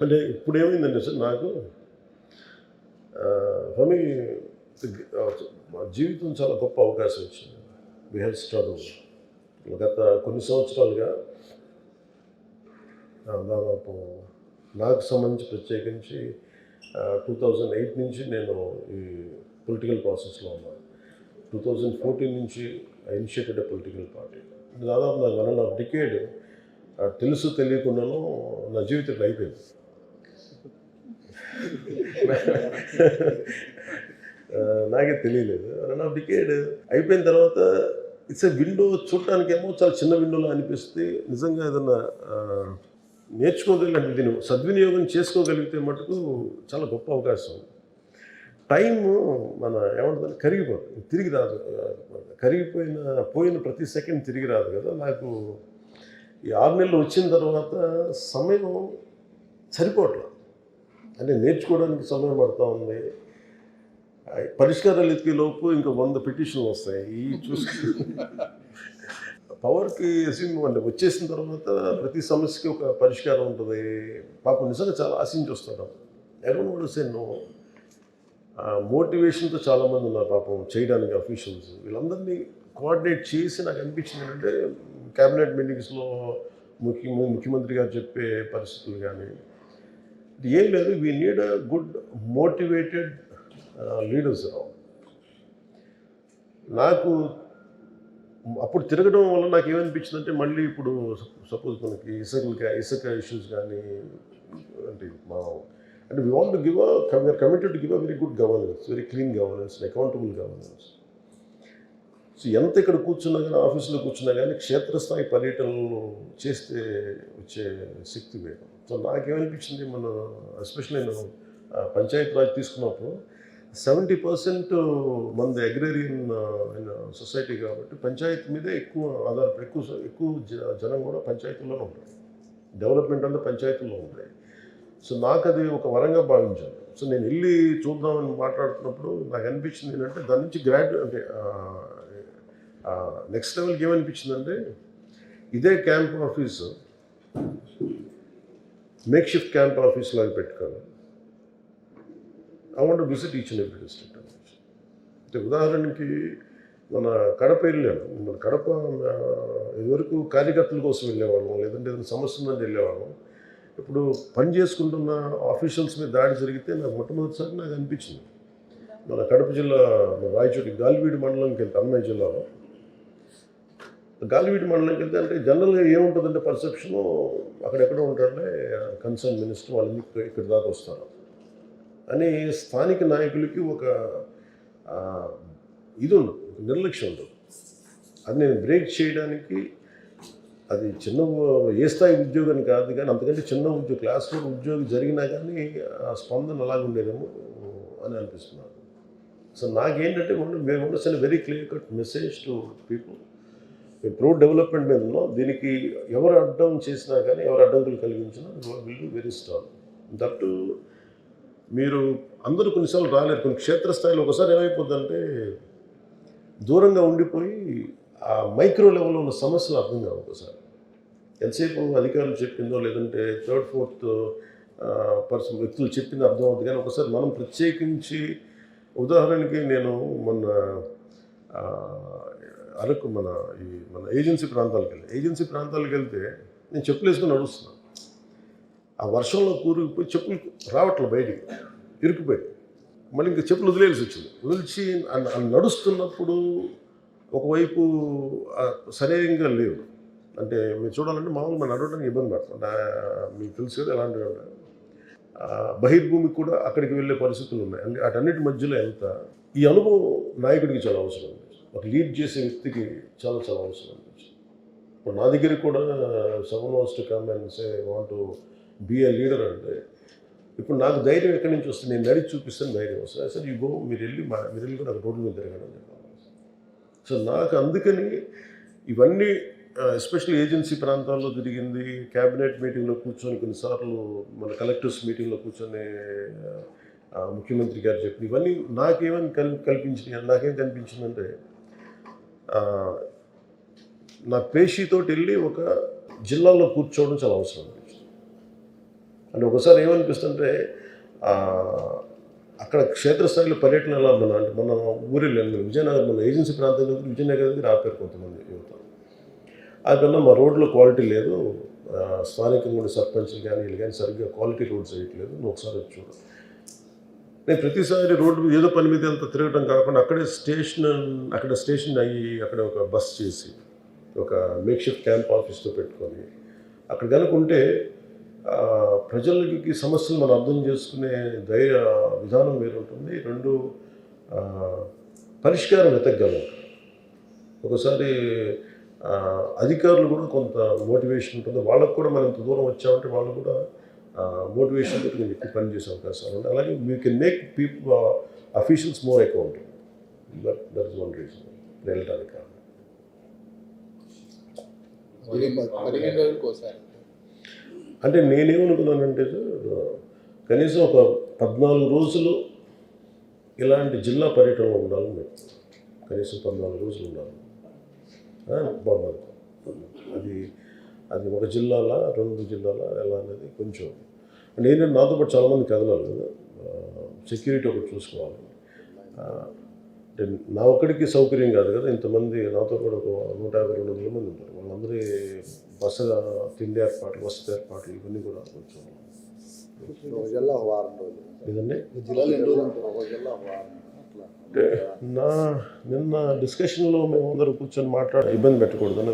అంటే ఇప్పుడేమైందంటే సార్ నాకు for me జీవితం చాలా గొప్ప అవకాశం వచ్చింది. వి హ్యావ్ స్ట్రగుల్ గత కొన్ని సంవత్సరాలుగా దాదాపు నాకు సంబంధించి ప్రత్యేకించి 2008 నుంచి నేను ఈ పొలిటికల్ ప్రాసెస్లో ఉన్నాను. 2014 నుంచి I initiated a political party. దాదాపు నాకు 1.5 డికేడ్ తెలుసు తెలియకుండాను నా జీవితం అయిపోయింది. నాకే తెలియలేదు. 1.5 డికేడ్ అయిపోయిన తర్వాత ఇట్స్ ఎ విండో. చూడటానికేమో చాలా చిన్న విండోలో అనిపిస్తే నిజంగా ఏదన్నా నేర్చుకోగలిగితే దీన్ని సద్వినియోగం చేసుకోగలిగితే మటుకు చాలా గొప్ప అవకాశం. టైము మన ఏమంటుంది కరిగిపోతుంది, తిరిగి రాదు. పోయిన ప్రతి సెకండ్ తిరిగి రాదు కదా. నాకు ఈ 6 నెలలు వచ్చిన తర్వాత సమయం సరిపోవట్లేదు. అంటే నేర్చుకోవడానికి సమయం పడుతూ ఉంది. పరిష్కారాలు ఎత్తిలోపు ఇంకా 100 పిటిషన్లు వస్తాయి. ఈ పవర్కి అంటే వచ్చేసిన తర్వాత ప్రతి సమస్యకి ఒక పరిష్కారం ఉంటుంది. పాపం నిజంగా చాలా ఆశించి వస్తాడు. ఎవరు కూడా సేను మోటివేషన్తో చాలామంది ఉన్నారు పాపం చేయడానికి అఫీషియల్స్. వీళ్ళందరినీ కోఆర్డినేట్ చేసి నాకు అనిపించింది ఏంటంటే క్యాబినెట్ మీటింగ్స్లో ముఖ్యమంత్రి గారు చెప్పే పరిస్థితులు కానీ ఏం లేదు. We need a good motivated leaders. నాకు అప్పుడు తిరగడం వల్ల నాకు ఏమనిపించిందంటే మళ్ళీ ఇప్పుడు సపోజ్ మనకి ఇసుక ఇష్యూస్ కానీ అంటే we want to give we are committed to give a very good governance, very clean governance, accountable governance. So ఎంత ఇక్కడ కూర్చున్నా కానీ ఆఫీసులో కూర్చున్నా కానీ క్షేత్రస్థాయి పర్యటనలు చేస్తే వచ్చే శక్తి వేరు. సో నాకేమనిపించింది ఎస్పెషల్లీ నేను పంచాయతీ రాజ్ తీసుకున్నప్పుడు 70% మనది అగ్రేరియన్ సొసైటీ కాబట్టి పంచాయతీ మీదే ఎక్కువ ఆధారపడి ఎక్కువ జనం కూడా పంచాయతీల్లోనే ఉంటారు. డెవలప్మెంట్ అంతా పంచాయతీల్లో ఉంటాయి. సో నాకు అది ఒక వరంగా భావించాను. సో నేను వెళ్ళి చూద్దామని మాట్లాడుతున్నప్పుడు నాకు అనిపించింది ఏంటంటే దాని నుంచి నెక్స్ట్ లెవెల్కి ఏమనిపించిందంటే ఇదే camp office make shift camp office లాగా పెట్టుకోవాలి. I want to visit each and every district. అంటే ఉదాహరణకి మన కడప వెళ్ళాను. మన కడప ఇదివరకు కార్యకర్తల కోసం వెళ్ళేవాళ్ళం, లేదంటే ఏదైనా సమస్య ఉందని వెళ్ళేవాళ్ళం. ఇప్పుడు పని చేసుకుంటున్న ఆఫీషియల్స్ మీద దాడి జరిగితే నాకు మొట్టమొదటిసారి నాకు అనిపించింది. మన కడప జిల్లా రాయచోటి గాలివీడి మండలంకి వెళ్తే, అన్నమయ్య జిల్లాలో గాలివీడి మండలంకి వెళ్తే అంటే జనరల్గా ఏముంటుందంటే పర్సెప్షను అక్కడెక్కడ ఉంటారంటే కన్సర్న్ మినిస్టర్ వాళ్ళని ఇక్కడి దాకా వస్తారు అని స్థానిక నాయకులకి ఒక ఇది ఉండదు, నిర్లక్ష్యం ఉండదు. అది నేను బ్రేక్ చేయడానికి, అది చిన్న ఏ స్థాయి ఉద్యోగం కాదు కానీ అంతకంటే చిన్న క్లాస్ 4 ఉద్యోగం జరిగినా కానీ ఆ స్పందన అలాగే ఉండేదేమో అని అనిపిస్తున్నాను. సో నాకేంటంటే మేము ఉండొచ్చు very clear cut message to people. మేము ప్రో డెవలప్మెంట్ మీద ఉన్నాం. దీనికి ఎవరు అడ్డం చేసినా కానీ, ఎవరు అడ్డంకులు కలిగించినా will be very strong. That మీరు అందరూ కొన్నిసార్లు రాలేరు. కొన్ని క్షేత్రస్థాయిలో ఒకసారి ఏమైపోద్దంటే దూరంగా ఉండిపోయి ఆ మైక్రో లెవెల్లో ఉన్న సమస్యలు అర్థం కావు. ఒకసారి ఎంతసేపు అధికారులు చెప్పిందో లేదంటే 3rd, 4th పర్సన్ వ్యక్తులు చెప్పింది అర్థం అవుతుంది. కానీ ఒకసారి మనం ప్రత్యేకించి ఉదాహరణకి నేను అరకు మన ఏజెన్సీ ప్రాంతాలకు వెళ్తే నేను చెప్పులు వేసుకొని నడుస్తున్నాను. ఆ వర్షంలో కూరుకుపోయి చెప్పులు రావట్లేదు, బయటికి ఇరుక్కుపోయి మళ్ళీ ఇంకా చెప్పులు వదిలేసి వచ్చింది. వదిలిచి నడుస్తున్నప్పుడు ఒకవైపు సరైనంగా లేవు. అంటే మీరు చూడాలంటే మామూలుగా మనం నడవడానికి ఇబ్బంది పడుతుంది. మీకు తెలుసు కదా ఎలాంటివి ఉంటాయి. బహిర్భూమికి కూడా అక్కడికి వెళ్ళే పరిస్థితులు ఉన్నాయి. అంటే వాటన్నిటి మధ్యలో వెళ్తా ఈ అనుభవం నాయకుడికి చాలా అవసరం ఉంది. ఒక లీడ్ చేసే వ్యక్తికి చాలా చాలా అవసరం అనిపించింది. ఇప్పుడు నా దగ్గరికి కూడా someone wants to come and say want to be a leader అంటే ఇప్పుడు నాకు ధైర్యం ఎక్కడి నుంచి వస్తుంది? నేను నడిచి చూపిస్తాను ధైర్యం వస్తుంది. అసలు మీరు వెళ్ళి కూడా రోడ్డు మీద తిరగడం చెప్పాలి. సో నాకు అందుకని ఇవన్నీ ఎస్పెషల్లీ ఏజెన్సీ ప్రాంతాల్లో తిరిగింది, క్యాబినెట్ మీటింగ్లో కూర్చొని కొన్నిసార్లు మన కలెక్టర్స్ మీటింగ్లో కూర్చొని ముఖ్యమంత్రి గారు చెప్పి ఇవన్నీ నాకేమని కల్పించినాయి. నాకేం కనిపించిందంటే నా పేషీతోటి వెళ్ళి ఒక జిల్లాలో కూర్చోవడం చాలా అవసరం అనిపించింది. అంటే ఒకసారి ఏమనిపిస్తుంటే అక్కడ క్షేత్రస్థాయిలో పర్యటన ఎలా ఉందన్న అంటే మన ఊరిలో విజయనగరం మన ఏజెన్సీ ప్రాంతం విజయనగరం దగ్గర ఆపారు కొంతమంది యువత. అదన్నా మా రోడ్లో క్వాలిటీ లేదు, స్థానికంగా ఉండే సర్పంచ్లు కానీ వీళ్ళు కానీ సరిగ్గా క్వాలిటీ రోడ్స్ వేయట్లేదు, నువ్వు ఒకసారి వచ్చి చూడు. నేను ప్రతిసారి రోడ్డు మీద ఏదో పని మీద అంత తిరగడం కాకుండా అక్కడ స్టేషన్ అయ్యి అక్కడ ఒక బస్ చేసి ఒక మేక్-షిఫ్ట్ క్యాంప్ ఆఫీస్తో పెట్టుకొని అక్కడ కనుకుంటే ప్రజలకి సమస్యలు మనం అర్థం చేసుకునే విధానం వేరుంటుంది. రెండు పరిష్కారం వెతకగలం. ఒకసారి అధికారులు కూడా కొంత మోటివేషన్ ఉంటుంది, వాళ్ళకు కూడా మనం ఇంత దూరం వచ్చామంటే వాళ్ళు కూడా మోటివేషన్ తోటి మేము ఎక్కువ పని చేసే అవకాశాలు ఉంటాయి. అలాగే we can make people officials more accountable. That is one reason వెళ్ళడానికి కారణం. అంటే నేనేమనుకున్నానంటే కనీసం ఒక 14 రోజులు ఇలాంటి జిల్లా పర్యటనలో ఉండాలని మేము కనీసం 14 రోజులు ఉండాలి. బాగుంది అది ఒక జిల్లాల 2 జిల్లాల ఎలా అనేది కొంచెం నేను నాతో పాటు చాలామంది కదలాలి కదా, సెక్యూరిటీ ఒకటి చూసుకోవాలి. అంటే నా ఒక్కడికి సౌకర్యం కాదు కదా, ఇంతమంది నాతో కూడా ఒక 150-200 మంది ఉంటారు. వాళ్ళందరి బస్సు తిండి ఏర్పాట్లు, వసతి ఏర్పాట్లు ఇవన్నీ కూడా కొంచెం ఇదండి. నిన్న డిస్కషన్లో మేము అందరూ కూర్చొని మాట్లాడి ఇబ్బంది పెట్టకూడదని